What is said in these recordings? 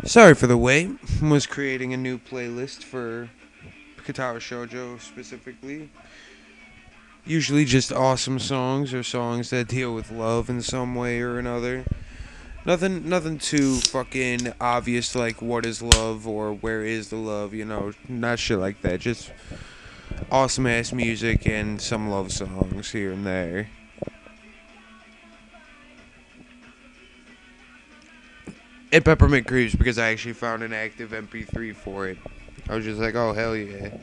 Sorry for the wait. Was creating a new playlist for Katawa Shoujo specifically. Usually just awesome songs or songs that deal with love in some way or another. Nothing too fucking obvious like what is love or where is the love, not shit like that. Just awesome ass music and some love songs here and there. And Peppermint Creeps because I actually found an active MP3 for it. I was just like, oh hell yeah.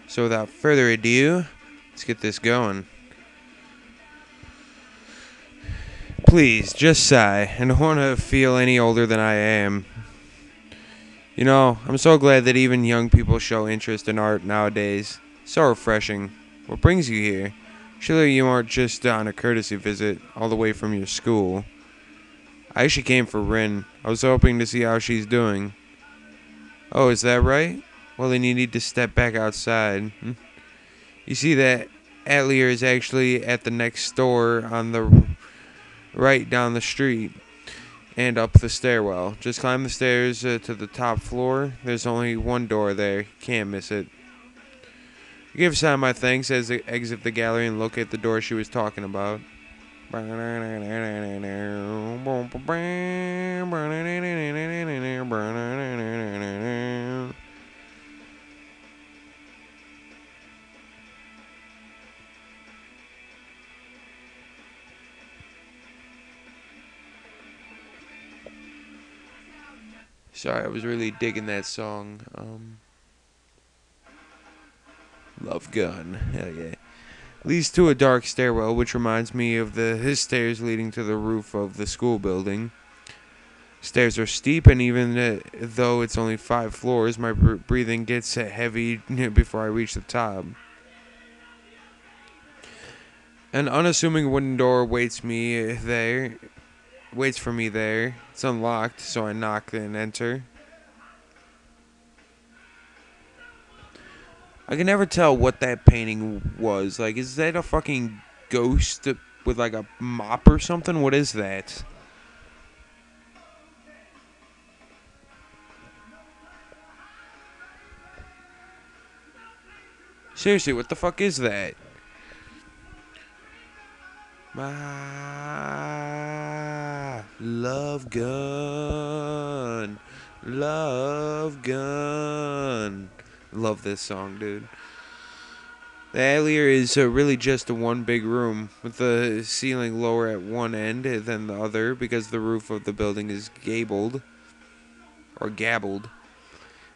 So without further ado, let's get this going. Please, just sigh. I don't want to feel any older than I am. I'm so glad that even young people show interest in art nowadays. So refreshing. What brings you here? Surely you aren't just on a courtesy visit all the way from your school. I actually came for Rin. I was hoping to see how she's doing. Oh, is that right? Well, then you need to step back outside. You see that Atelier is actually at the next store on the right down the street and up the stairwell. Just climb the stairs to the top floor. There's only one door there. Can't miss it. Give Sam my thanks as I exit the gallery and look at the door she was talking about. Sorry, I was really digging that song. Love Gun. Hell yeah. Leads to a dark stairwell, which reminds me of his stairs leading to the roof of the school building. Stairs are steep, and even though it's only 5 floors, my breathing gets heavy before I reach the top. An unassuming wooden door waits for me there. It's unlocked, so I knock and enter. I can never tell what that painting was. Like, is that a fucking ghost with like a mop or something? What is that? Seriously, what the fuck is that? My love gun. Love gun. Love this song, dude. The atelier is really just a one big room, with the ceiling lower at one end than the other because the roof of the building is gabled. Or gabbled.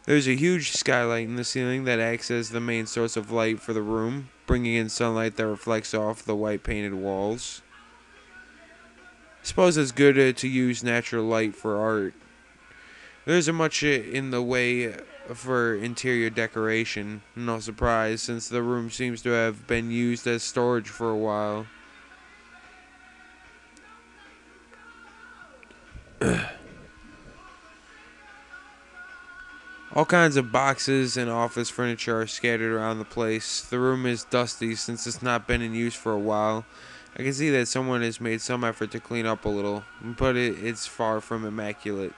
There's a huge skylight in the ceiling that acts as the main source of light for the room, bringing in sunlight that reflects off the white painted walls. I suppose it's good to use natural light for art. There isn't much in the way for interior decoration. No surprise, since the room seems to have been used as storage for a while. All kinds of boxes and office furniture are scattered around the place. The room is dusty since it's not been in use for a while. I can see that someone has made some effort to clean up a little, but it's far from immaculate.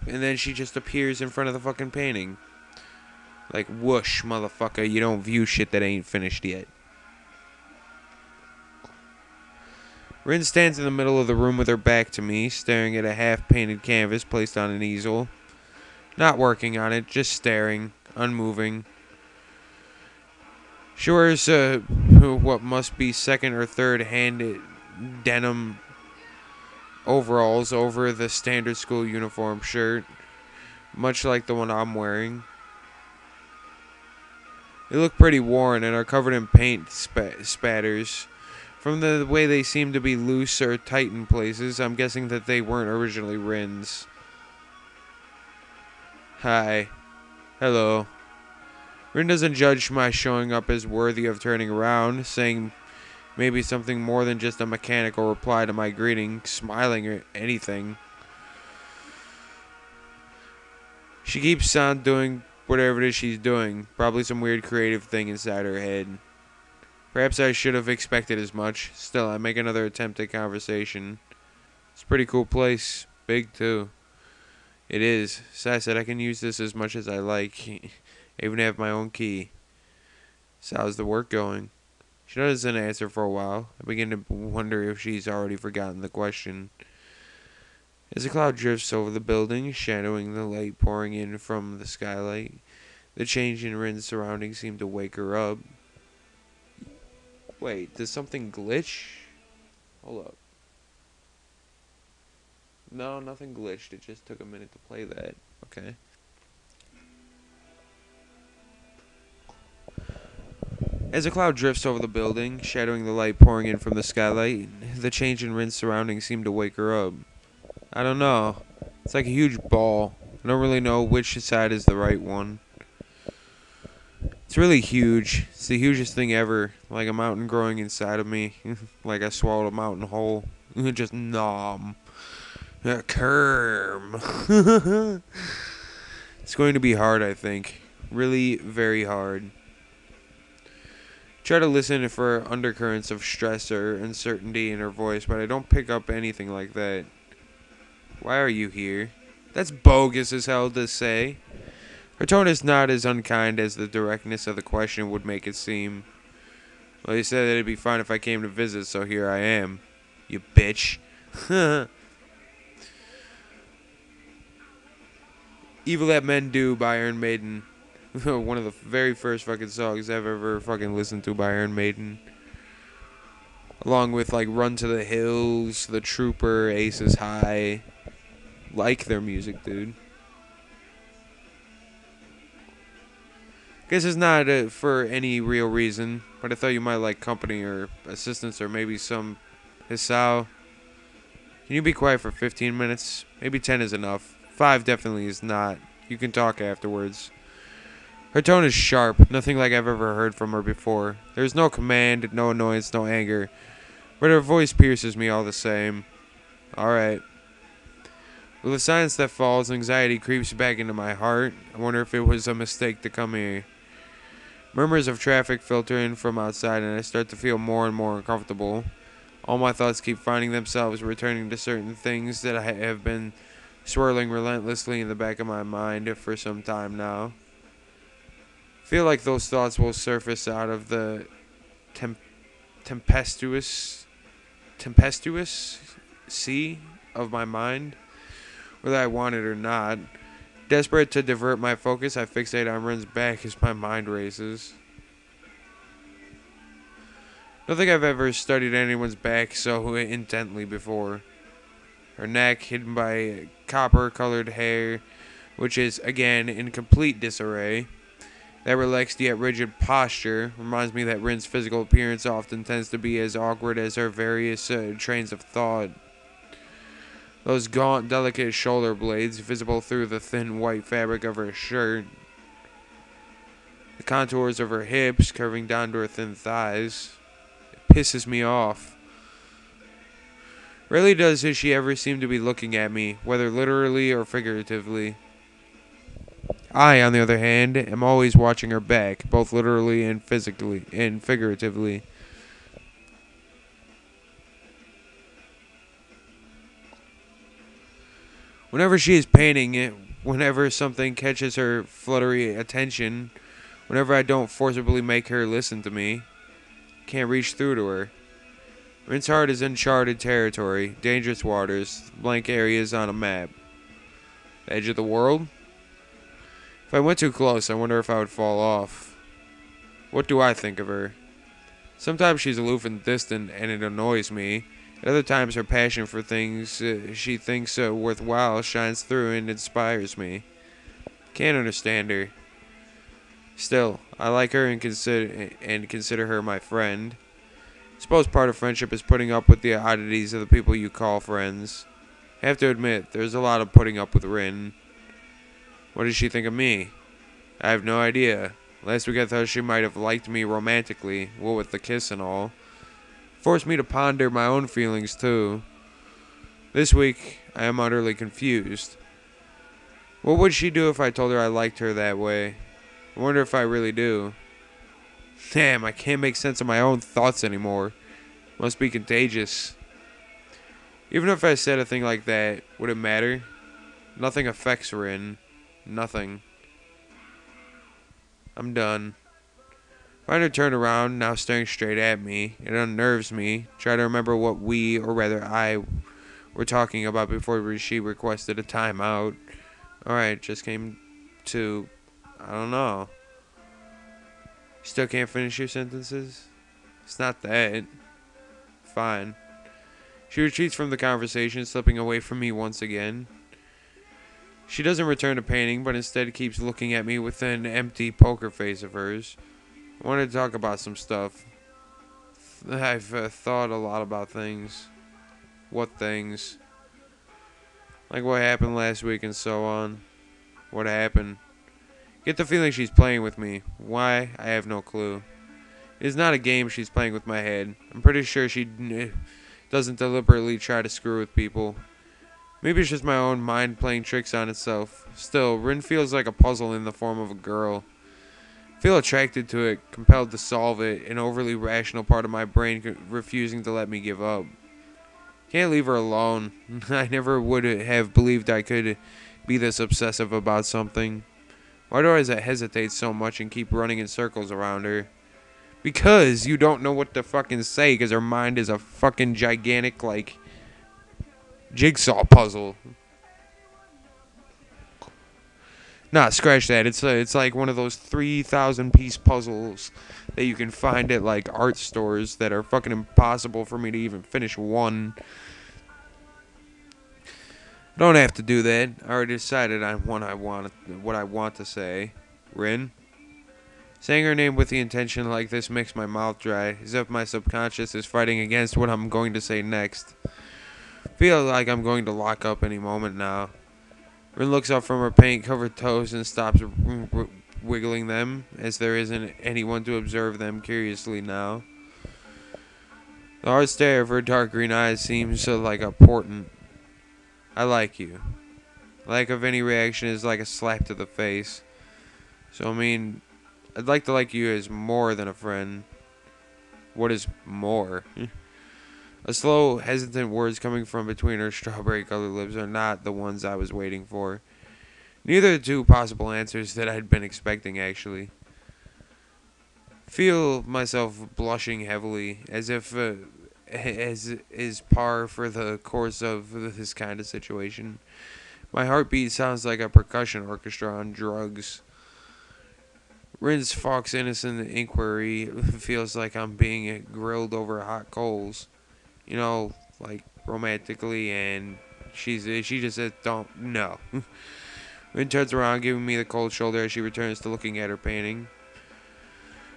And then she just appears in front of the fucking painting. Like, whoosh, motherfucker, you don't view shit that ain't finished yet. Rin stands in the middle of the room with her back to me, staring at a half-painted canvas placed on an easel. Not working on it, just staring, unmoving. She wears what must be second or third hand denim overalls over the standard school uniform shirt, much like the one I'm wearing. They look pretty worn and are covered in paint spatters. From the way they seem to be loose or tight in places, I'm guessing that they weren't originally Rin's. Hi. Hello. Rin doesn't judge my showing up as worthy of turning around, saying maybe something more than just a mechanical reply to my greeting, smiling or anything. She keeps on doing whatever it is she's doing. Probably some weird creative thing inside her head. Perhaps I should have expected as much. Still, I make another attempt at conversation. It's a pretty cool place. Big, too. It is. So I said I can use this as much as I like. I even have my own key. So how's the work going? She doesn't answer for a while. I begin to wonder if she's already forgotten the question. As a cloud drifts over the building, shadowing the light pouring in from the skylight, the change in Rin's surroundings seemed to wake her up. Wait, did something glitch? Hold up. No, nothing glitched. It just took a minute to play that. Okay. As a cloud drifts over the building, shadowing the light pouring in from the skylight, the change in Rin's surroundings seemed to wake her up. I don't know. It's like a huge ball. I don't really know which side is the right one. It's really huge. It's the hugest thing ever. Like a mountain growing inside of me. Like I swallowed a mountain whole. Just nom. Kerm. It's going to be hard, I think. Really very hard. Try to listen for undercurrents of stress or uncertainty in her voice, but I don't pick up anything like that. Why are you here? That's bogus as hell to say. Her tone is not as unkind as the directness of the question would make it seem. Well, you said that it'd be fine if I came to visit, so here I am. You bitch. Evil That Men Do by Iron Maiden. One of the very first fucking songs I've ever fucking listened to by Iron Maiden. Along with like Run to the Hills, The Trooper, Aces High. Like their music, dude. Guess it's not for any real reason, but I thought you might like company or assistance or maybe some Hisao. Can you be quiet for 15 minutes? Maybe 10 is enough. 5 definitely is not. You can talk afterwards. Her tone is sharp, nothing like I've ever heard from her before. There's no command, no annoyance, no anger. But her voice pierces me all the same. Alright. With the silence that falls, anxiety creeps back into my heart. I wonder if it was a mistake to come here. Murmurs of traffic filter in from outside, and I start to feel more and more uncomfortable. All my thoughts keep finding themselves returning to certain things that I have been swirling relentlessly in the back of my mind for some time now. I feel like those thoughts will surface out of the tempestuous sea of my mind, whether I want it or not. Desperate to divert my focus, I fixate on Rin's back as my mind races. I don't think I've ever studied anyone's back so intently before. Her neck, hidden by copper-colored hair, which is, again, in complete disarray. That relaxed yet rigid posture reminds me that Rin's physical appearance often tends to be as awkward as her various trains of thought. Those gaunt, delicate shoulder blades visible through the thin white fabric of her shirt. The contours of her hips curving down to her thin thighs. It pisses me off. Rarely does she ever seem to be looking at me, whether literally or figuratively. I, on the other hand, am always watching her back, both literally and physically and figuratively. Whenever she is painting, whenever something catches her fluttery attention, whenever I don't forcibly make her listen to me, can't reach through to her. Rin's heart is uncharted territory, dangerous waters, blank areas on a map. The edge of the world? If I went too close, I wonder if I would fall off. What do I think of her? Sometimes she's aloof and distant, and it annoys me. At other times, her passion for things she thinks worthwhile shines through and inspires me. Can't understand her. Still, I like her and consider her my friend. I suppose part of friendship is putting up with the oddities of the people you call friends. I have to admit, there's a lot of putting up with Rin. What does she think of me? I have no idea. Last week I thought she might have liked me romantically, what with the kiss and all. Forced me to ponder my own feelings too. This week, I am utterly confused. What would she do if I told her I liked her that way? I wonder if I really do. Damn, I can't make sense of my own thoughts anymore. Must be contagious. Even if I said a thing like that, would it matter? Nothing affects Rin. Nothing. I'm done. Find her turned around, now staring straight at me. It unnerves me. Try to remember what we, or rather I, were talking about before she requested a timeout. Alright, just came to... I don't know. Still can't finish your sentences? It's not that. Fine. She retreats from the conversation, slipping away from me once again. She doesn't return to painting, but instead keeps looking at me with an empty poker face of hers. I wanted to talk about some stuff. I've thought a lot about things. What things? Like what happened last week and so on. What happened? Get the feeling she's playing with me. Why? I have no clue. It is not a game she's playing with my head. I'm pretty sure she doesn't deliberately try to screw with people. Maybe it's just my own mind playing tricks on itself. Still, Rin feels like a puzzle in the form of a girl. I feel attracted to it, compelled to solve it, an overly rational part of my brain refusing to let me give up. Can't leave her alone. I never would have believed I could be this obsessive about something. Why do I hesitate so much and keep running in circles around her? Because you don't know what to fucking say, because her mind is a fucking gigantic, like, jigsaw puzzle. Nah, scratch that. It's like one of those 3,000 piece puzzles that you can find at like art stores that are fucking impossible for me to even finish one. Don't have to do that. I already decided on what I want to say. Rin. Saying her name with the intention like this makes my mouth dry, as if my subconscious is fighting against what I'm going to say next. Feel like I'm going to lock up any moment now. Rin looks up from her paint-covered toes and stops wiggling them, as there isn't anyone to observe them curiously now. The hard stare of her dark green eyes seems like a portent. I like you. Lack of any reaction is like a slap to the face. So, I mean, I'd like to like you as more than a friend. What is more? A slow, hesitant words coming from between her strawberry-colored lips are not the ones I was waiting for. Neither the two possible answers that I'd been expecting, actually. Feel myself blushing heavily, as if, as is par for the course of this kind of situation. My heartbeat sounds like a percussion orchestra on drugs. Rin's Fox innocent inquiry feels like I'm being grilled over hot coals. You know, like romantically, and she just says, "Don't, no." Rin turns around, giving me the cold shoulder as she returns to looking at her painting.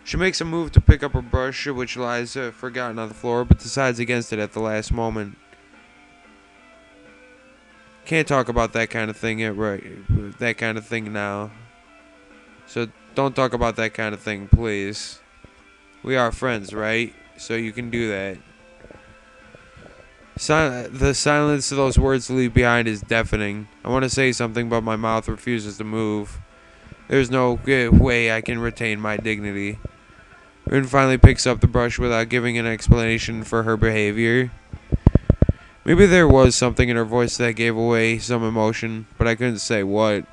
She makes a move to pick up her brush, which lies forgotten on the floor, but decides against it at the last moment. Can't talk about that kind of thing that kind of thing now. So don't talk about that kind of thing, please. We are friends, right? So you can do that. The silence those words leave behind is deafening. I want to say something, but my mouth refuses to move. There's no way I can retain my dignity. Rin finally picks up the brush without giving an explanation for her behavior. Maybe there was something in her voice that gave away some emotion, but I couldn't say what.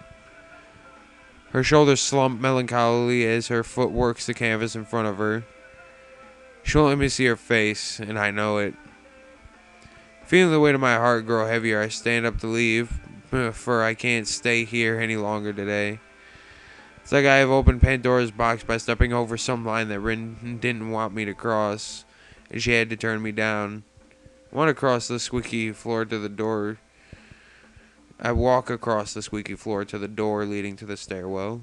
Her shoulders slump melancholy as her foot works the canvas in front of her. She won't let me see her face, and I know it. Feeling the weight of my heart grow heavier, I stand up to leave, for I can't stay here any longer today. It's like I have opened Pandora's box by stepping over some line that Rin didn't want me to cross, and she had to turn me down. I want to cross the squeaky floor to the door. I walk across the squeaky floor to the door leading to the stairwell.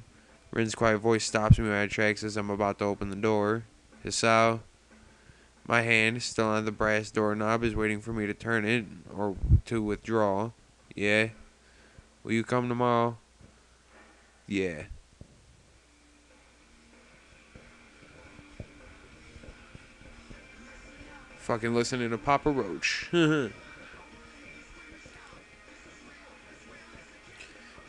Rin's quiet voice stops me in my tracks as I'm about to open the door. Hisao. My hand, still on the brass doorknob, is waiting for me to turn it, or to withdraw. Yeah? Will you come tomorrow? Yeah. Fucking listening to Papa Roach. Give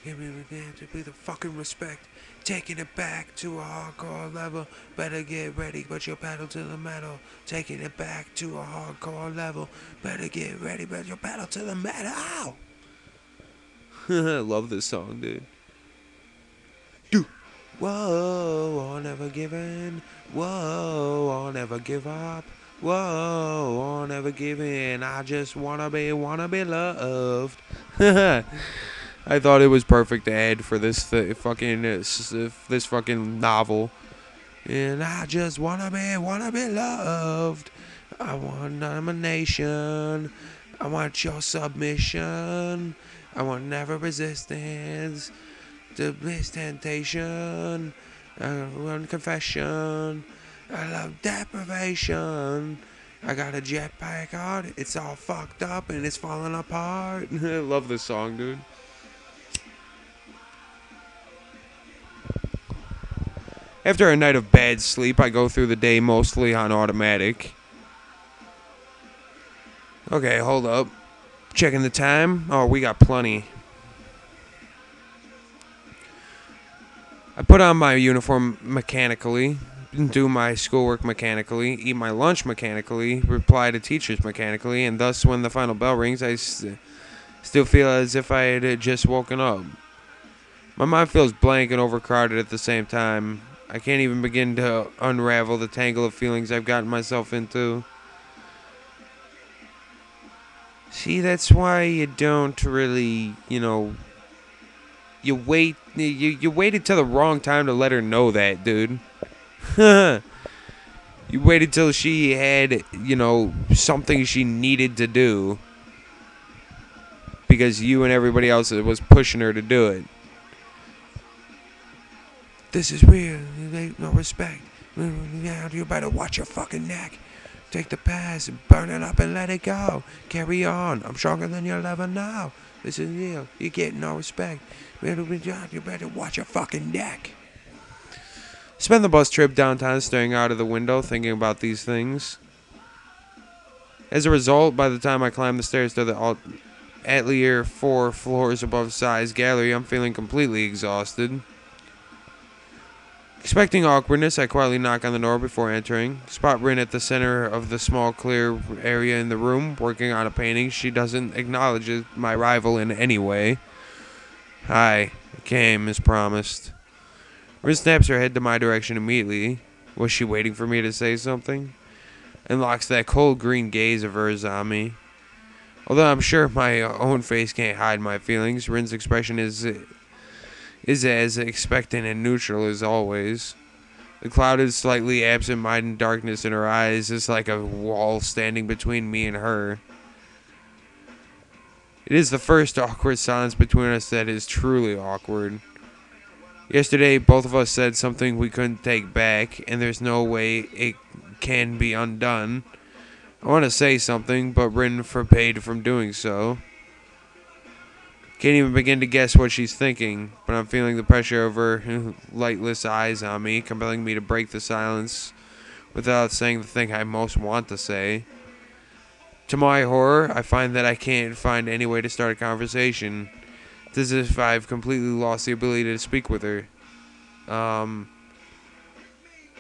me to be the fucking respect. Taking it back to a hardcore level. Better get ready, put your pedal to the metal. Taking it back to a hardcore level. Better get ready, put your pedal to the metal. I love this song, dude. Whoa, I'll never give in. Whoa, I'll never give up. Whoa, I'll never give in. I just wanna be loved. I thought it was perfect to add for this this fucking novel. And I just wanna be loved. I want nomination. I want your submission. I want never resistance. To bliss temptation. I want confession. I love deprivation. I got a jetpack on. It's all fucked up and it's falling apart. I love this song, dude. After a night of bad sleep, I go through the day mostly on automatic. Okay, hold up. Checking the time. Oh, we got plenty. I put on my uniform mechanically, do my schoolwork mechanically, eat my lunch mechanically, reply to teachers mechanically, and thus when the final bell rings, I still feel as if I had just woken up. My mind feels blank and overcrowded at the same time. I can't even begin to unravel the tangle of feelings I've gotten myself into. See, that's why you don't really, you waited till the wrong time to let her know that, dude. You waited till she had, something she needed to do. Because you and everybody else was pushing her to do it. This is real. There ain't no respect. You better watch your fucking neck. Take the past, burn it up and let it go. Carry on. I'm stronger than you'll ever know. This is real. You get no respect. You better watch your fucking neck. Spend the bus trip downtown staring out of the window thinking about these things. As a result, by the time I climb the stairs to the atelier 4 floors above size gallery, I'm feeling completely exhausted. Expecting awkwardness, I quietly knock on the door before entering. Spot Rin at the center of the small clear area in the room, working on a painting. She doesn't acknowledge my rival in any way. Hi, I came as promised. Rin snaps her head to my direction immediately. Was she waiting for me to say something? And locks that cold green gaze of hers on me. Although I'm sure my own face can't hide my feelings, Rin's expression is as expectant and neutral as always. The clouded, slightly absent-minded darkness in her eyes is like a wall standing between me and her. It is the first awkward silence between us that is truly awkward. Yesterday, both of us said something we couldn't take back, and there's no way it can be undone. I want to say something, but Rin forbade from doing so. Can't even begin to guess what she's thinking, but I'm feeling the pressure of her lightless eyes on me, compelling me to break the silence without saying the thing I most want to say. To my horror, I find that I can't find any way to start a conversation. It's as if I've completely lost the ability to speak with her.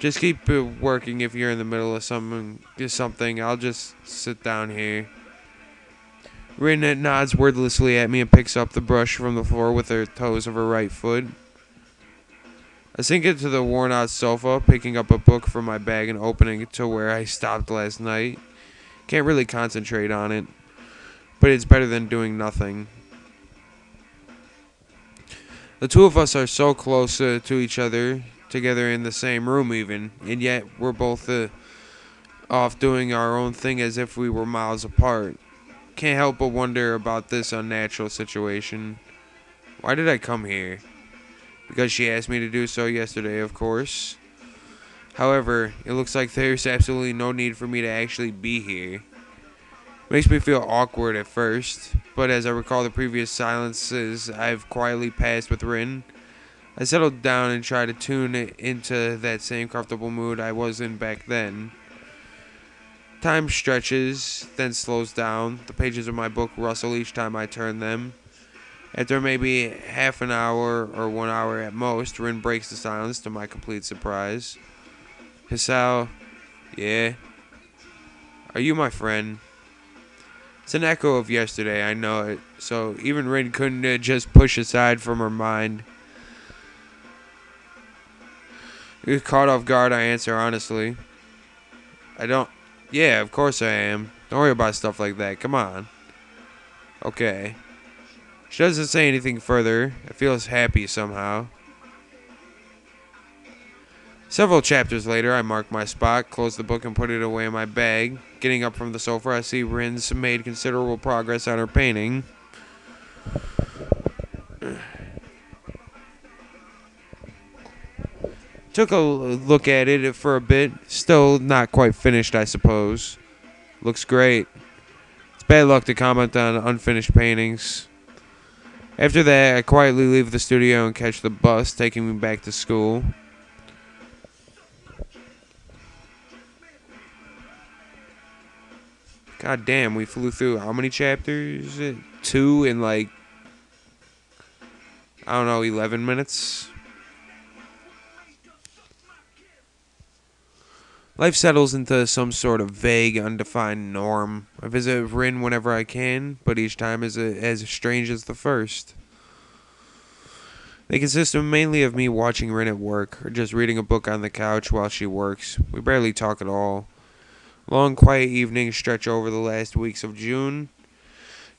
Just keep working if you're in the middle of something. I'll just sit down here. Rin nods wordlessly at me and picks up the brush from the floor with her toes of her right foot. I sink into the worn-out sofa, picking up a book from my bag and opening it to where I stopped last night. Can't really concentrate on it, but it's better than doing nothing. The two of us are so close to each other, together in the same room even, and yet we're both off doing our own thing as if we were miles apart. Can't help but wonder about this unnatural situation. Why did I come here? Because she asked me to do so yesterday, of course. However, it looks like there's absolutely no need for me to actually be here. Makes me feel awkward at first, but as I recall the previous silences I've quietly passed with Rin, I settled down and tried to tune into that same comfortable mood I was in back then. Time stretches, then slows down. The pages of my book rustle each time I turn them. After maybe half an hour or 1 hour at most, Rin breaks the silence to my complete surprise. Hisao, yeah? Are you my friend? It's an echo of yesterday, I know it. So even Rin couldn't just push aside from her mind. Caught off guard, I answer honestly. I don't. Yeah, of course I am. Don't worry about stuff like that. Come on. Okay. She doesn't say anything further. I feel happy somehow. Several chapters later, I mark my spot, close the book, and put it away in my bag. Getting up from the sofa, I see Rin's made considerable progress on her painting. Took a look at it for a bit. Still not quite finished, I suppose. Looks great. It's bad luck to comment on unfinished paintings. After that, I quietly leave the studio and catch the bus, taking me back to school. God damn, we flew through how many chapters? 2 in like, I don't know, 11 minutes? Life settles into some sort of vague, undefined norm. I visit Rin whenever I can, but each time is as strange as the first. They consist of mainly of me watching Rin at work, or just reading a book on the couch while she works. We barely talk at all. Long, quiet evenings stretch over the last weeks of June.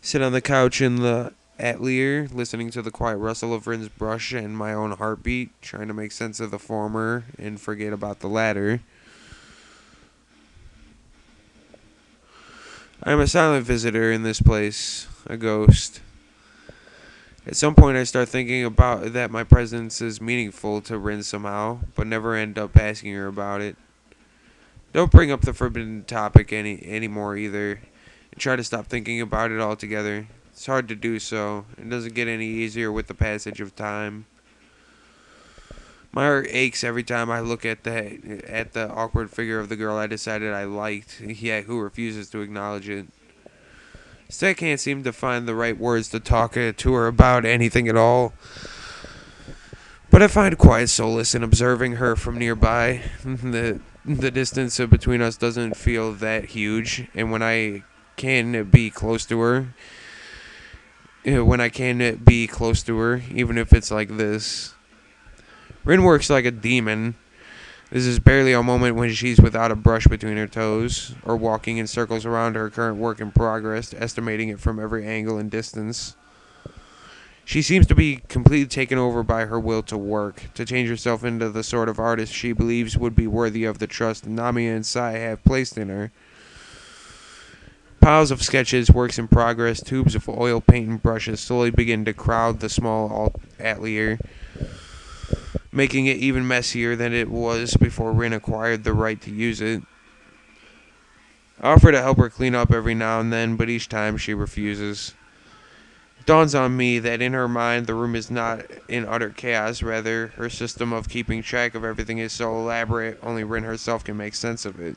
Sit on the couch in the atelier, listening to the quiet rustle of Rin's brush and my own heartbeat, trying to make sense of the former and forget about the latter. I am a silent visitor in this place, a ghost. At some point I start thinking about that my presence is meaningful to Rin somehow, but never end up asking her about it. Don't bring up the forbidden topic anymore either, and try to stop thinking about it altogether. It's hard to do so. It doesn't get any easier with the passage of time. My heart aches every time I look at the awkward figure of the girl I decided I liked, yet who refuses to acknowledge it. Still, I can't seem to find the right words to talk to her about anything at all. But I find quiet solace in observing her from nearby. The distance between us doesn't feel that huge, and when I can be close to her, even if it's like this. Rin works like a demon. This is barely a moment when she's without a brush between her toes, or walking in circles around her current work in progress, estimating it from every angle and distance. She seems to be completely taken over by her will to work, to change herself into the sort of artist she believes would be worthy of the trust Nami and Sai have placed in her. Piles of sketches, works in progress, tubes of oil paint and brushes slowly begin to crowd the small atelier, making it even messier than it was before Rin acquired the right to use it. I offer to help her clean up every now and then, but each time she refuses. It dawns on me that in her mind the room is not in utter chaos, rather, her system of keeping track of everything is so elaborate only Rin herself can make sense of it.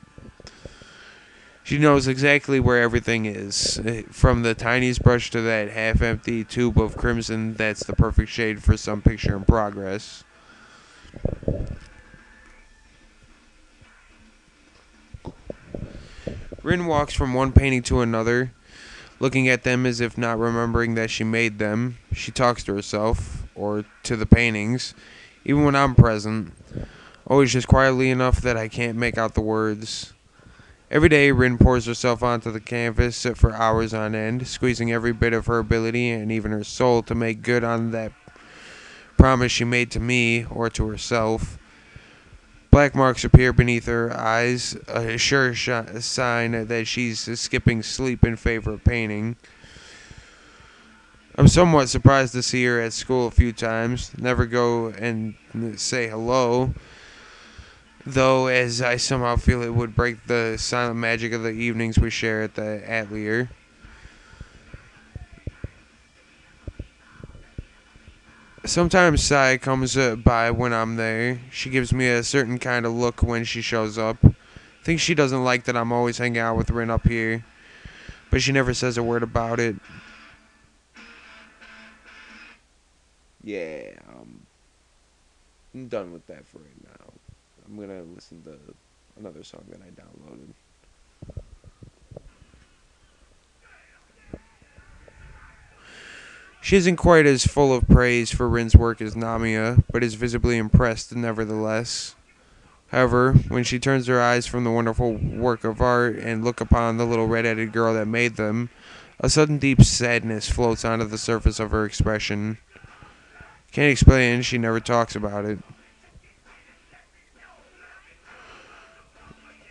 She knows exactly where everything is, from the tiniest brush to that half-empty tube of crimson that's the perfect shade for some picture in progress. Rin walks from one painting to another, looking at them as if not remembering that she made them. She talks to herself, or to the paintings, even when I'm present, always just quietly enough that I can't make out the words. Every day, Rin pours herself onto the canvas for hours on end, squeezing every bit of her ability and even her soul to make good on that promise she made to me, or to herself. Black marks appear beneath her eyes, a sure sign that she's skipping sleep in favor of painting. I'm somewhat surprised to see her at school a few times, never go and say hello, though, as I somehow feel it would break the silent magic of the evenings we share at the atelier. Sometimes Sai comes by when I'm there. She gives me a certain kind of look when she shows up. Thinks she doesn't like that I'm always hanging out with Rin up here, but she never says a word about it. yeah, I'm done with that for right now. I'm gonna listen to another song that I downloaded. She isn't quite as full of praise for Rin's work as Namia, but is visibly impressed nevertheless. However, when she turns her eyes from the wonderful work of art and look upon the little red-headed girl that made them, a sudden deep sadness floats onto the surface of her expression. Can't explain, she never talks about it.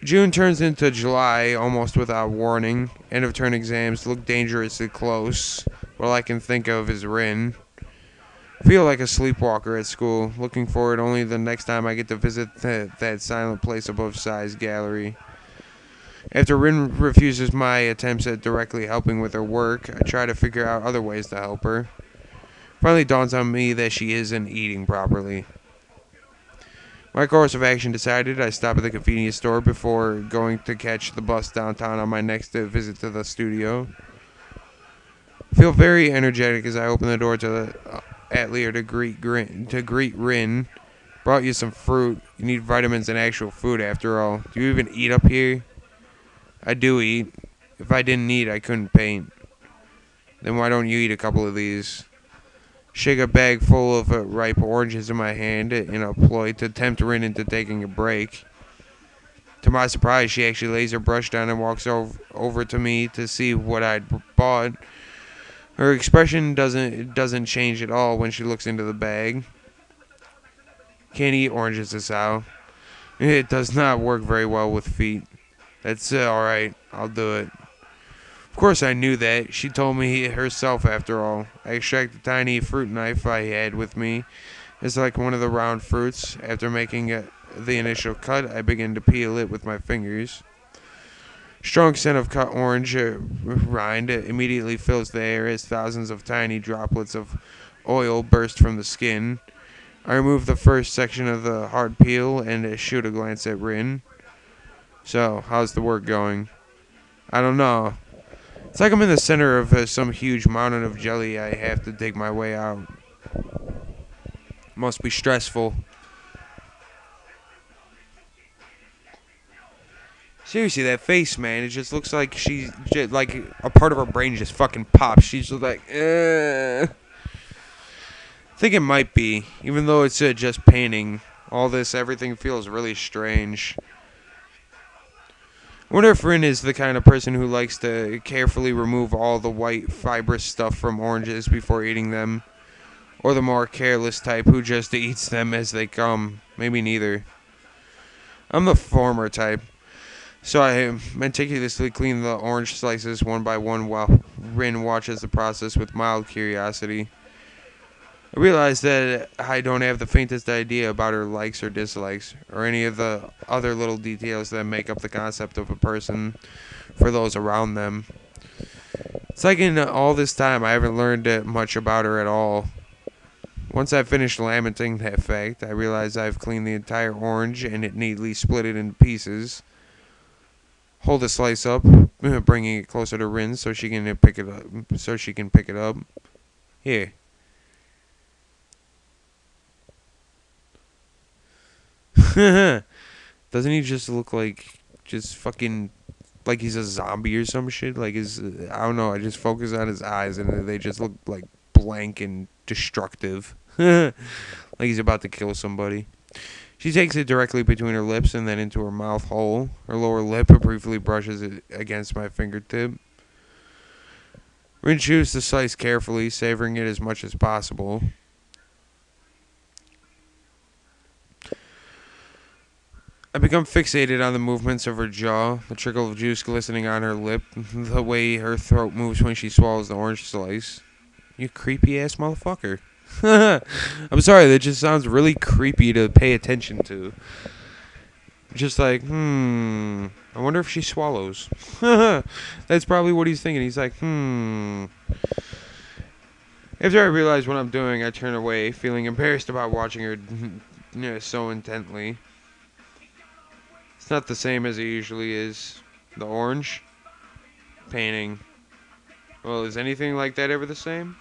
June turns into July almost without warning. End of term exams look dangerously close. All I can think of is Rin. Feel like a sleepwalker at school, looking forward only the next time I get to visit that silent place above Sai's gallery. After Rin refuses my attempts at directly helping with her work, I try to figure out other ways to help her. Finally dawns on me that she isn't eating properly. My course of action decided, I stop at the convenience store before going to catch the bus downtown on my next visit to the studio. Feel very energetic as I open the door to the Atelier to greet Rin. Brought you some fruit. You need vitamins and actual food after all. Do you even eat up here? I do eat. If I didn't eat, I couldn't paint. Then why don't you eat a couple of these? Shake a bag full of ripe oranges in my hand in a ploy to tempt Rin into taking a break. To my surprise, she actually lays her brush down and walks over to me to see what I'd bought. Her expression doesn't change at all when she looks into the bag. Can't eat oranges this how. It does not work very well with feet. That's alright, I'll do it. Of course I knew that. She told me herself after all. I extract the tiny fruit knife I had with me. It's like one of the round fruits. After making the initial cut, I begin to peel it with my fingers. Strong scent of cut orange rind immediately fills the air as thousands of tiny droplets of oil burst from the skin. I remove the first section of the hard peel and shoot a glance at Rin. So, how's the work going? I don't know. It's like I'm in the center of some huge mountain of jelly I have to dig my way out. Must be stressful. Seriously, that face, man, it just looks like she's just, like a part of her brain just fucking pops. She's just like, I think it might be, even though it's just painting. All this, everything feels really strange. I wonder if Rin is the kind of person who likes to carefully remove all the white, fibrous stuff from oranges before eating them. Or the more careless type who just eats them as they come. Maybe neither. I'm the former type. So I meticulously clean the orange slices one by one while Rin watches the process with mild curiosity. I realize that I don't have the faintest idea about her likes or dislikes, or any of the other little details that make up the concept of a person for those around them. It's like in all this time I haven't learned much about her at all. Once I finish lamenting that fact, I realize I've cleaned the entire orange and it neatly split it into pieces. Hold the slice up, bringing it closer to Rin so she can pick it up. Here. Doesn't he just look like just fucking like he's a zombie or some shit? Like I don't know. I just focus on his eyes and they just look like blank and destructive, like he's about to kill somebody. She takes it directly between her lips and then into her mouth hole. Her lower lip briefly brushes it against my fingertip. Rin chews the slice carefully, savoring it as much as possible. I become fixated on the movements of her jaw, the trickle of juice glistening on her lip, the way her throat moves when she swallows the orange slice. You creepy ass motherfucker. I'm sorry, that just sounds really creepy to pay attention to. Just like, I wonder if she swallows. That's probably what he's thinking. He's like, After I realize what I'm doing, I turn away, feeling embarrassed about watching her so intently. It's not the same as it usually is. The orange painting. Well, is anything like that ever the same?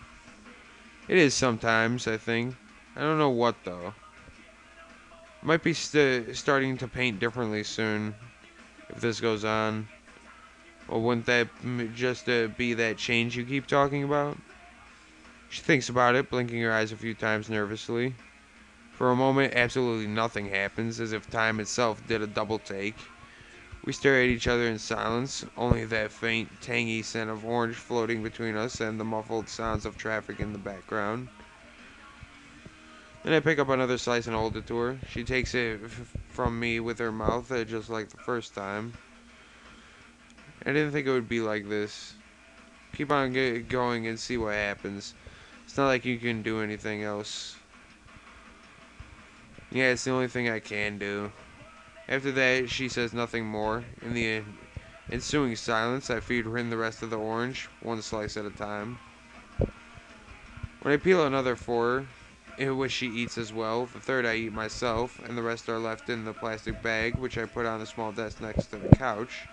It is sometimes, I think. I don't know what, though. Might be starting to paint differently soon if this goes on. Well, wouldn't that just be that change you keep talking about? She thinks about it, blinking her eyes a few times nervously. For a moment, absolutely nothing happens, as if time itself did a double take. We stare at each other in silence, only that faint, tangy scent of orange floating between us and the muffled sounds of traffic in the background. Then I pick up another slice and hold it to her. She takes it from me with her mouth, just like the first time. I didn't think it would be like this. Keep on going and see what happens. It's not like you can do anything else. Yeah, it's the only thing I can do. After that, she says nothing more. In the ensuing silence, I feed Rin the rest of the orange, one slice at a time. When I peel another for her, in which she eats as well, the third I eat myself, and the rest are left in the plastic bag, which I put on the small desk next to the couch.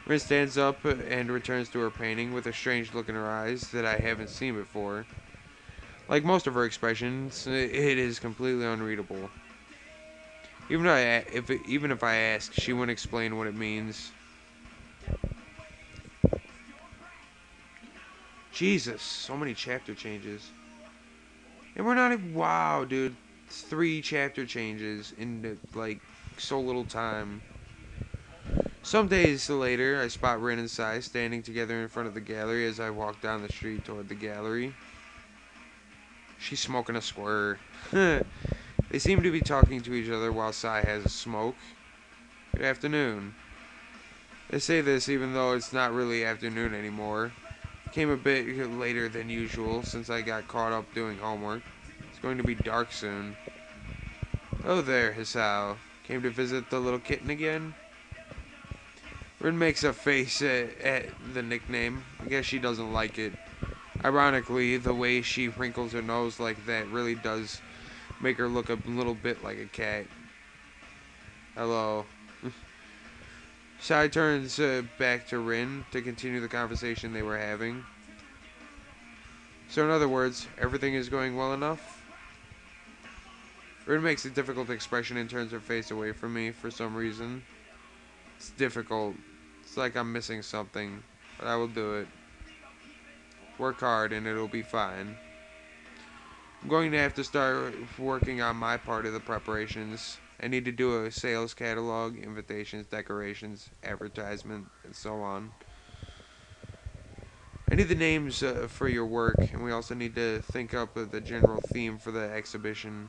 Rin stands up and returns to her painting with a strange look in her eyes that I haven't seen before. Like most of her expressions, it is completely unreadable. Even if I ask, she wouldn't explain what it means. Jesus, so many chapter changes. And we're not even. Wow, dude. It's 3 chapter changes in, like, so little time. Some days later, I spot Rin and Sai standing together in front of the gallery as I walk down the street toward the gallery. She's smoking a square. They seem to be talking to each other while Sai has a smoke. Good afternoon. They say this even though it's not really afternoon anymore. It came a bit later than usual since I got caught up doing homework. It's going to be dark soon. Oh there, Hisao. Came to visit the little kitten again? Rin makes a face at the nickname. I guess she doesn't like it. Ironically, the way she wrinkles her nose like that really does make her look a little bit like a cat. Hello. Sai turns back to Rin to continue the conversation they were having. So in other words, everything is going well enough? Rin makes a difficult expression and turns her face away from me for some reason. It's difficult. It's like I'm missing something, but I will do it. Work hard and it'll be fine. I'm going to have to start working on my part of the preparations. I need to do a sales catalog, invitations, decorations, advertisement, and so on. I need the names for your work, and we also need to think up the general theme for the exhibition.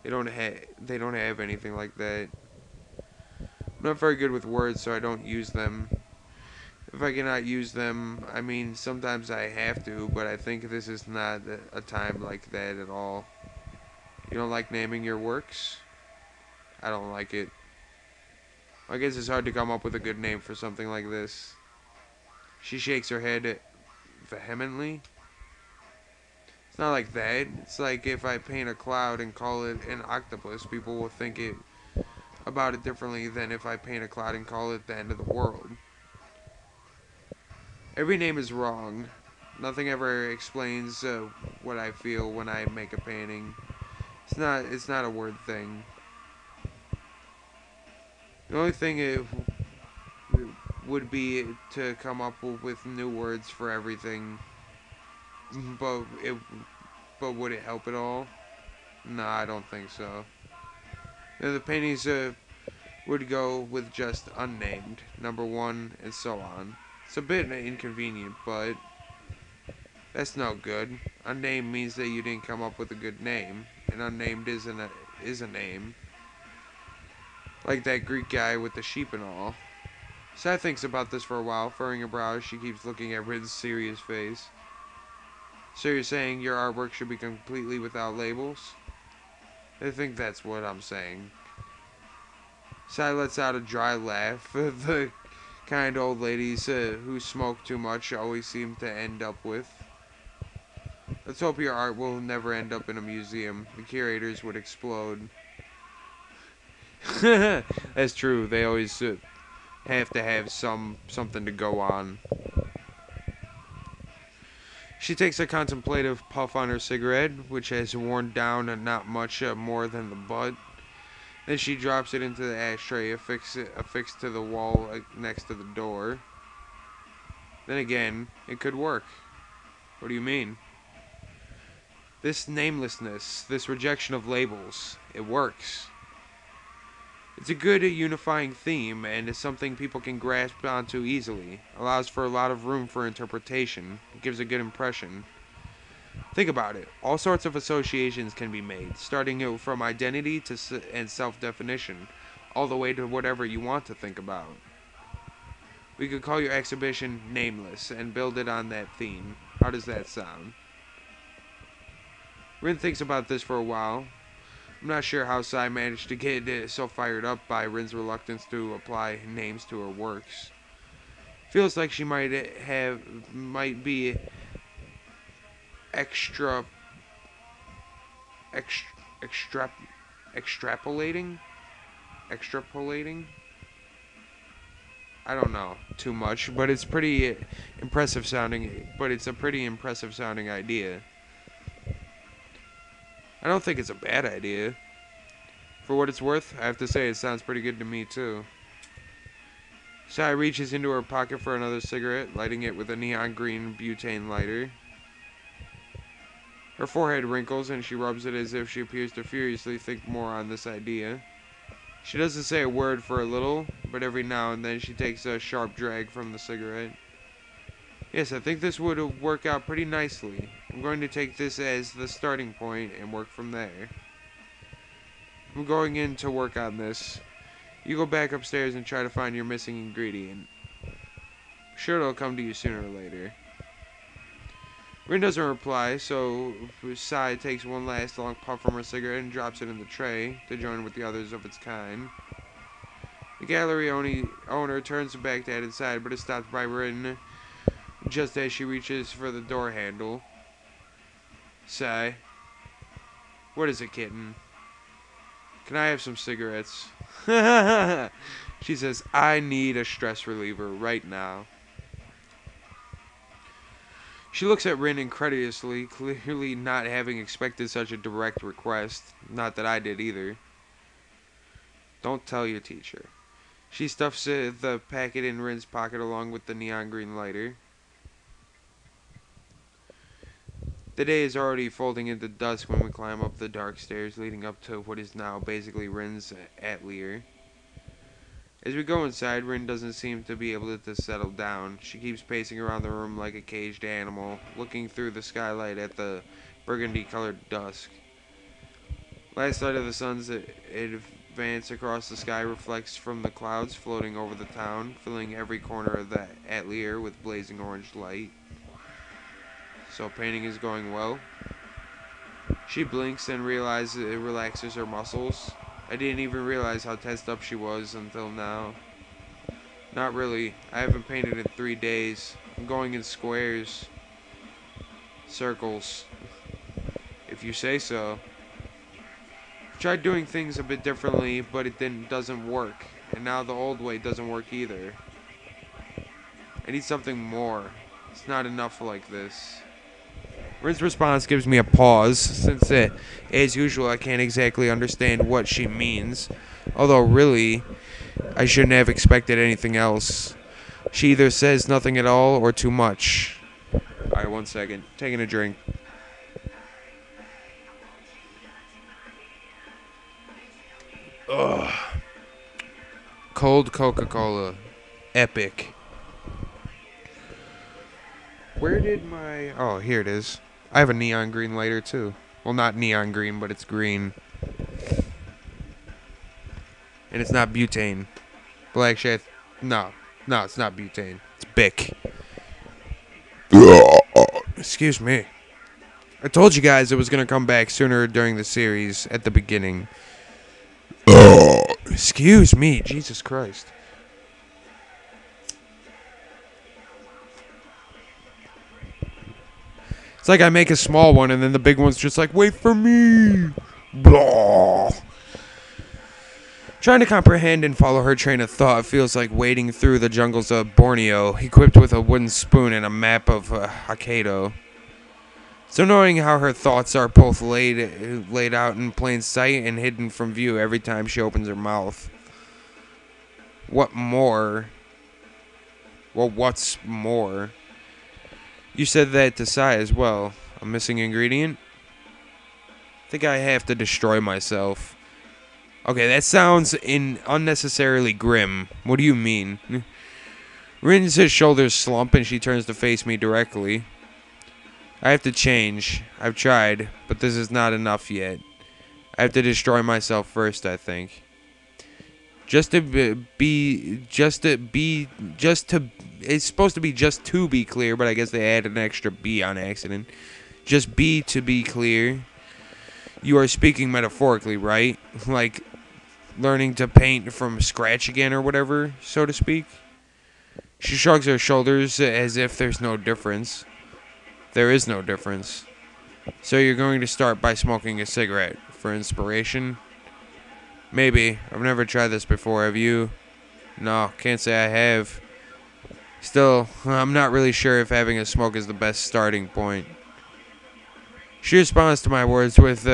They don't have anything like that. I'm not very good with words, so I don't use them. If I cannot use them, I mean, sometimes I have to, but I think this is not a time like that at all. You don't like naming your works? I don't like it. I guess it's hard to come up with a good name for something like this. She shakes her head vehemently. It's not like that. It's like if I paint a cloud and call it an octopus, people will think about it differently than if I paint a cloud and call it the end of the world. Every name is wrong. Nothing ever explains what I feel when I make a painting. It's not a word thing. The only thing it would be to come up with new words for everything. But it but would it help at all? No, I don't think so. The paintings would go with just unnamed, number one, and so on. It's a bit inconvenient, but that's no good. Unnamed means that you didn't come up with a good name, and unnamed is a name. Like that Greek guy with the sheep and all. Sai thinks about this for a while, furrowing her brows. She keeps looking at Rin's serious face. So you're saying your artwork should be completely without labels? I think that's what I'm saying. Sai lets out a dry laugh. The kind old ladies who smoke too much always seem to end up with. Let's hope your art will never end up in a museum. The curators would explode. That's true. They always have to have something to go on. She takes a contemplative puff on her cigarette, which has worn down and not much more than the butt. Then she drops it into the ashtray affixed to the wall next to the door. Then again, it could work. What do you mean? This namelessness, this rejection of labels, it works. It's a good unifying theme, and is something people can grasp onto easily. Allows for a lot of room for interpretation. It gives a good impression. Think about it. All sorts of associations can be made, starting from identity and self-definition, all the way to whatever you want to think about. We could call your exhibition Nameless, and build it on that theme. How does that sound? Rin thinks about this for a while. I'm not sure how Sai managed to get so fired up by Rin's reluctance to apply names to her works. Feels like she might be extrapolating. I don't know too much, but it's pretty impressive sounding. But it's a pretty impressive sounding idea. I don't think it's a bad idea. For what it's worth, I have to say it sounds pretty good to me too. Sai reaches into her pocket for another cigarette, lighting it with a neon green butane lighter. Her forehead wrinkles and she rubs it as if she appears to furiously think more on this idea. She doesn't say a word for a little, but every now and then she takes a sharp drag from the cigarette. Yes, I think this would work out pretty nicely. I'm going to take this as the starting point and work from there. I'm going in to work on this. You go back upstairs and try to find your missing ingredient. I'm sure it'll come to you sooner or later. Rin doesn't reply, so Sai takes one last long puff from her cigarette and drops it in the tray to join with the others of its kind. The gallery owner turns back to head inside, but is stopped by Rin just as she reaches for the door handle. Sai. What is it, kitten? Can I have some cigarettes? She says, I need a stress reliever right now. She looks at Rin incredulously, clearly not having expected such a direct request. Not that I did either. Don't tell your teacher. She stuffs the packet in Rin's pocket along with the neon green lighter. The day is already folding into dusk when we climb up the dark stairs leading up to what is now basically Rin's atelier. As we go inside, Rin doesn't seem to be able to settle down. She keeps pacing around the room like a caged animal, looking through the skylight at the burgundy-colored dusk. Last light of the sun's advance across the sky reflects from the clouds floating over the town, filling every corner of the atelier with blazing orange light. So painting is going well. She blinks and realizes it relaxes her muscles. I didn't even realize how tensed up she was until now. Not really. I haven't painted in 3 days. I'm going in squares. Circles. If you say so. I've tried doing things a bit differently, but it doesn't work. And now the old way doesn't work either. I need something more. It's not enough like this. Rin's response gives me a pause, since as usual, I can't exactly understand what she means. Although, really, I shouldn't have expected anything else. She either says nothing at all or too much. Alright, 1 second. Taking a drink. Ugh. Cold Coca-Cola. Epic. Where did my... Oh, here it is. I have a neon green lighter, too. Well, not neon green, but it's green. And it's not butane. Well, actually, no, it's not butane. It's Bic. Excuse me. I told you guys it was going to come back sooner during the series at the beginning. Excuse me, Jesus Christ. It's like I make a small one and then the big one's just like, wait for me. Blah. Trying to comprehend and follow her train of thought feels like wading through the jungles of Borneo, equipped with a wooden spoon and a map of Hokkaido. So knowing how her thoughts are both laid out in plain sight and hidden from view every time she opens her mouth. What more? Well, what's more? You said that to Sai as well. A missing ingredient? I think I have to destroy myself. Okay, that sounds unnecessarily grim. What do you mean? Rin's shoulders slump and she turns to face me directly. I have to change. I've tried, but this is not enough yet. I have to destroy myself first, I think. Just to be, it's supposed to be just to be clear, but I guess they added an extra B on accident. Just be to be clear. You are speaking metaphorically, right? Like learning to paint from scratch again or whatever, so to speak. She shrugs her shoulders as if there's no difference. There is no difference. So you're going to start by smoking a cigarette for inspiration? Maybe. I've never tried this before, have you? No, can't say I have. Still, I'm not really sure if having a smoke is the best starting point. She responds to my words with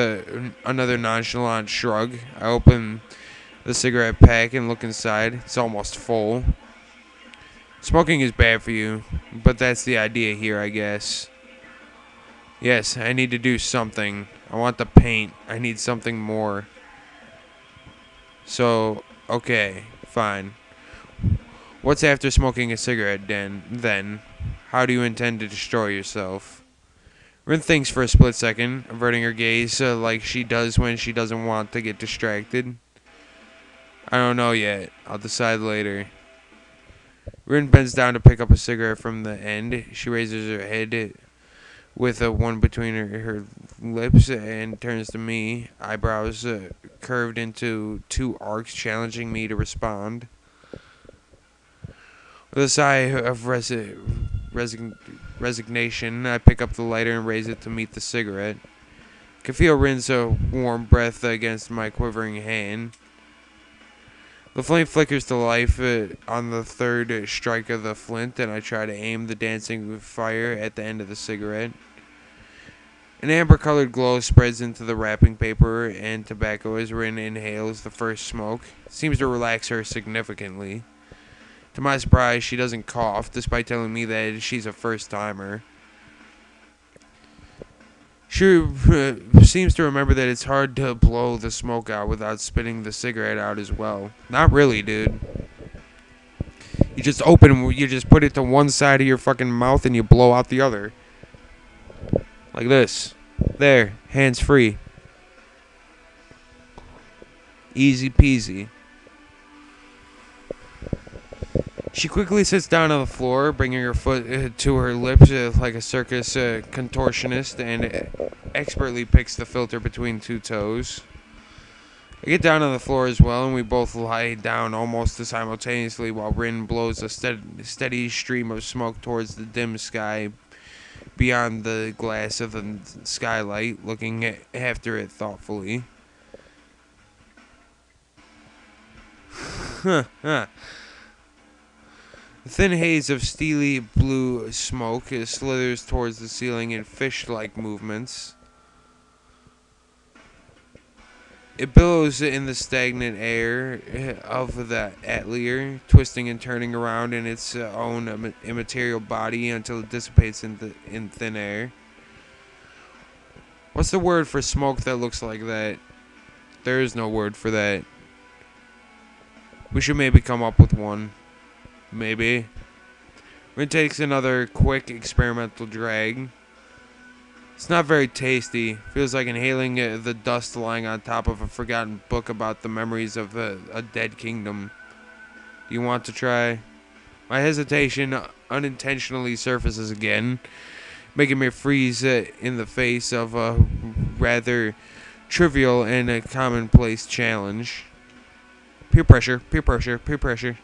another nonchalant shrug. I open the cigarette pack and look inside. It's almost full. Smoking is bad for you, but that's the idea here, I guess. Yes, I need to do something. I want to paint. I need something more. So, okay, fine. What's after smoking a cigarette, then? How do you intend to destroy yourself? Rin thinks for a split second, averting her gaze like she does when she doesn't want to get distracted. I don't know yet. I'll decide later. Rin bends down to pick up a cigarette from the end. She raises her head with one between her lips and turns to me, eyebrows curved into two arcs, challenging me to respond. With a sigh of resignation, I pick up the lighter and raise it to meet the cigarette. I can feel Rin's warm breath against my quivering hand. The flame flickers to life on the third strike of the flint, and I try to aim the dancing fire at the end of the cigarette. An amber-colored glow spreads into the wrapping paper and tobacco as Rin inhales the first smoke. It seems to relax her significantly. To my surprise, she doesn't cough, despite telling me that she's a first-timer. She seems to remember that it's hard to blow the smoke out without spitting the cigarette out as well. Not really, dude. You just put it to one side of your fucking mouth and you blow out the other. Like this. There. Hands free. Easy peasy. She quickly sits down on the floor, bringing her foot to her lips like a circus contortionist, and expertly picks the filter between two toes. I get down on the floor as well, and we both lie down almost simultaneously while Rin blows a steady stream of smoke towards the dim sky beyond the glass of the skylight, looking after it thoughtfully. The thin haze of steely blue smoke slithers towards the ceiling in fish-like movements. It billows in the stagnant air of the atelier, twisting and turning around in its own immaterial body until it dissipates in thin air. What's the word for smoke that looks like that? There is no word for that. We should maybe come up with one. Maybe. Rin takes another quick experimental drag. It's not very tasty. Feels like inhaling the dust lying on top of a forgotten book about the memories of a dead kingdom. Do you want to try? My hesitation unintentionally surfaces again, making me freeze in the face of a rather trivial and a commonplace challenge. Peer pressure, peer pressure, peer pressure.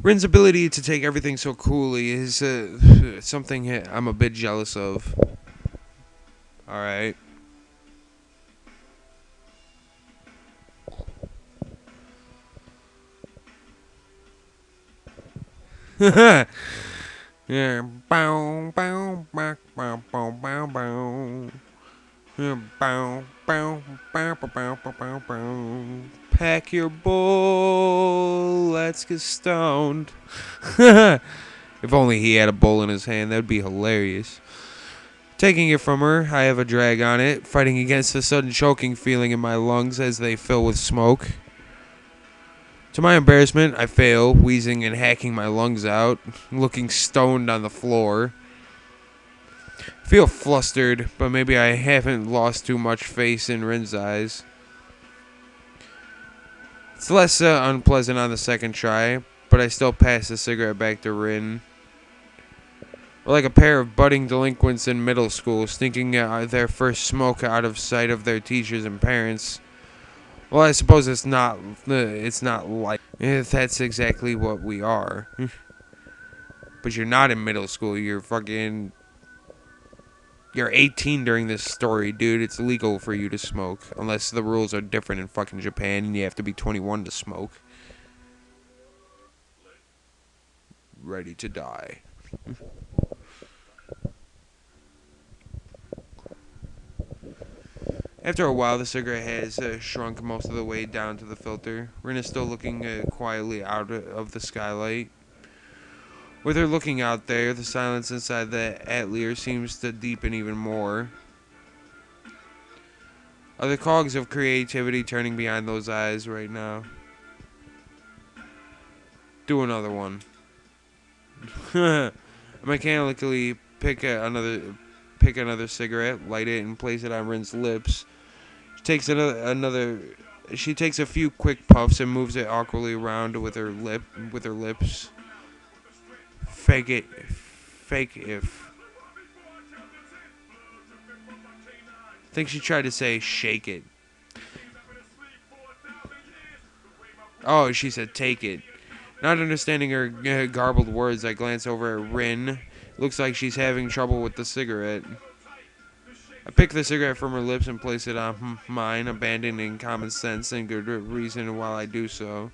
Rin's ability to take everything so coolly is something I'm a bit jealous of. Alright. Yeah, bow, bow, bow, bow, bow, bow, bow. Yeah, bow, bow, bow, bow, bow, bow, bow, bow. Pack your bowl, let's get stoned. If only he had a bowl in his hand, that'd be hilarious. Taking it from her, I have a drag on it, fighting against the sudden choking feeling in my lungs as they fill with smoke. To my embarrassment, I fail, wheezing and hacking my lungs out, looking stoned on the floor. I feel flustered, but maybe I haven't lost too much face in Rin's eyes. It's less unpleasant on the second try, but I still pass the cigarette back to Rin. We're like a pair of budding delinquents in middle school, sneaking their first smoke out of sight of their teachers and parents. Well, I suppose it's not like that's exactly what we are. But you're not in middle school. You're 18 during this story, dude. It's legal for you to smoke, unless the rules are different in fucking Japan and you have to be 21 to smoke. Ready to die. After a while, the cigarette has shrunk most of the way down to the filter. Rin is still looking quietly out of the skylight. With her looking out there, the silence inside the atelier seems to deepen even more. Are the cogs of creativity turning behind those eyes right now? Do another one. Mechanically pick another cigarette, light it, and place it on Rin's lips. She takes a few quick puffs and moves it awkwardly around with her lips. Fake it. Fake if. I think she tried to say shake it. Oh, she said take it. Not understanding her garbled words, I glance over at Rin. Looks like she's having trouble with the cigarette. I pick the cigarette from her lips and place it on mine, abandoning common sense and good reason while I do so.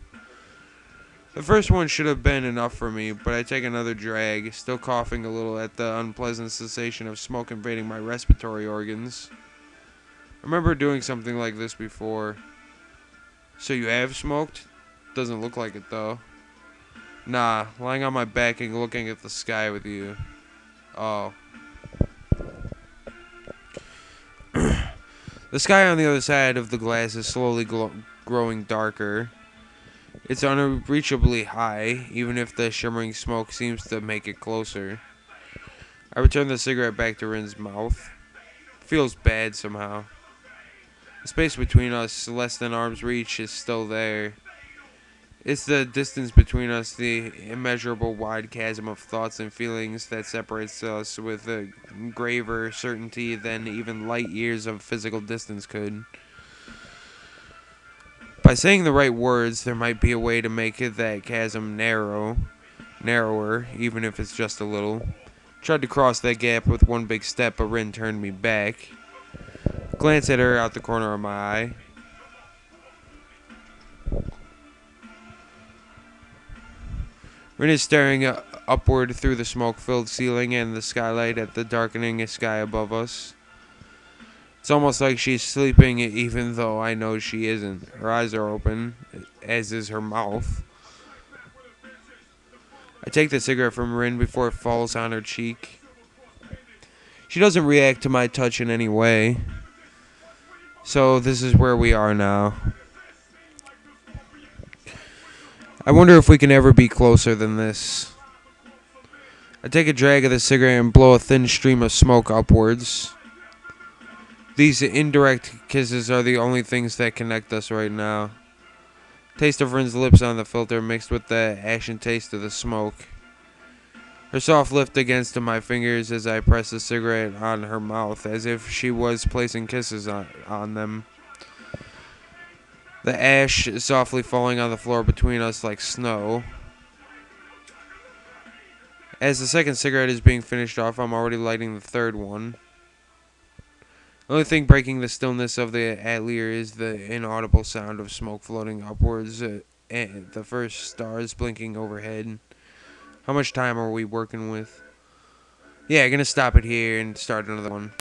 The first one should have been enough for me, but I take another drag, still coughing a little at the unpleasant sensation of smoke invading my respiratory organs. I remember doing something like this before. So you have smoked? Doesn't look like it though. Nah, lying on my back and looking at the sky with you. Oh. The sky on the other side of the glass is slowly growing darker. It's unreachably high, even if the shimmering smoke seems to make it closer. I return the cigarette back to Rin's mouth. Feels bad somehow. The space between us, less than arm's reach, is still there. It's the distance between us, the immeasurable wide chasm of thoughts and feelings that separates us with a graver certainty than even light years of physical distance could. By saying the right words, there might be a way to make that chasm narrower, even if it's just a little. Tried to cross that gap with one big step, but Rin turned me back. Glance at her out the corner of my eye. Rin is staring upward through the smoke-filled ceiling and the skylight at the darkening sky above us. It's almost like she's sleeping, even though I know she isn't. Her eyes are open, as is her mouth. I take the cigarette from Rin before it falls on her cheek. She doesn't react to my touch in any way. So this is where we are now. I wonder if we can ever be closer than this. I take a drag of the cigarette and blow a thin stream of smoke upwards. These indirect kisses are the only things that connect us right now. Taste of Rin's lips on the filter mixed with the ashen taste of the smoke. Her soft lift against my fingers as I press the cigarette on her mouth, as if she was placing kisses on them. The ash is softly falling on the floor between us like snow. As the second cigarette is being finished off, I'm already lighting the third one. The only thing breaking the stillness of the atelier is the inaudible sound of smoke floating upwards and the first stars blinking overhead. How much time are we working with? Yeah, gonna stop it here and start another one.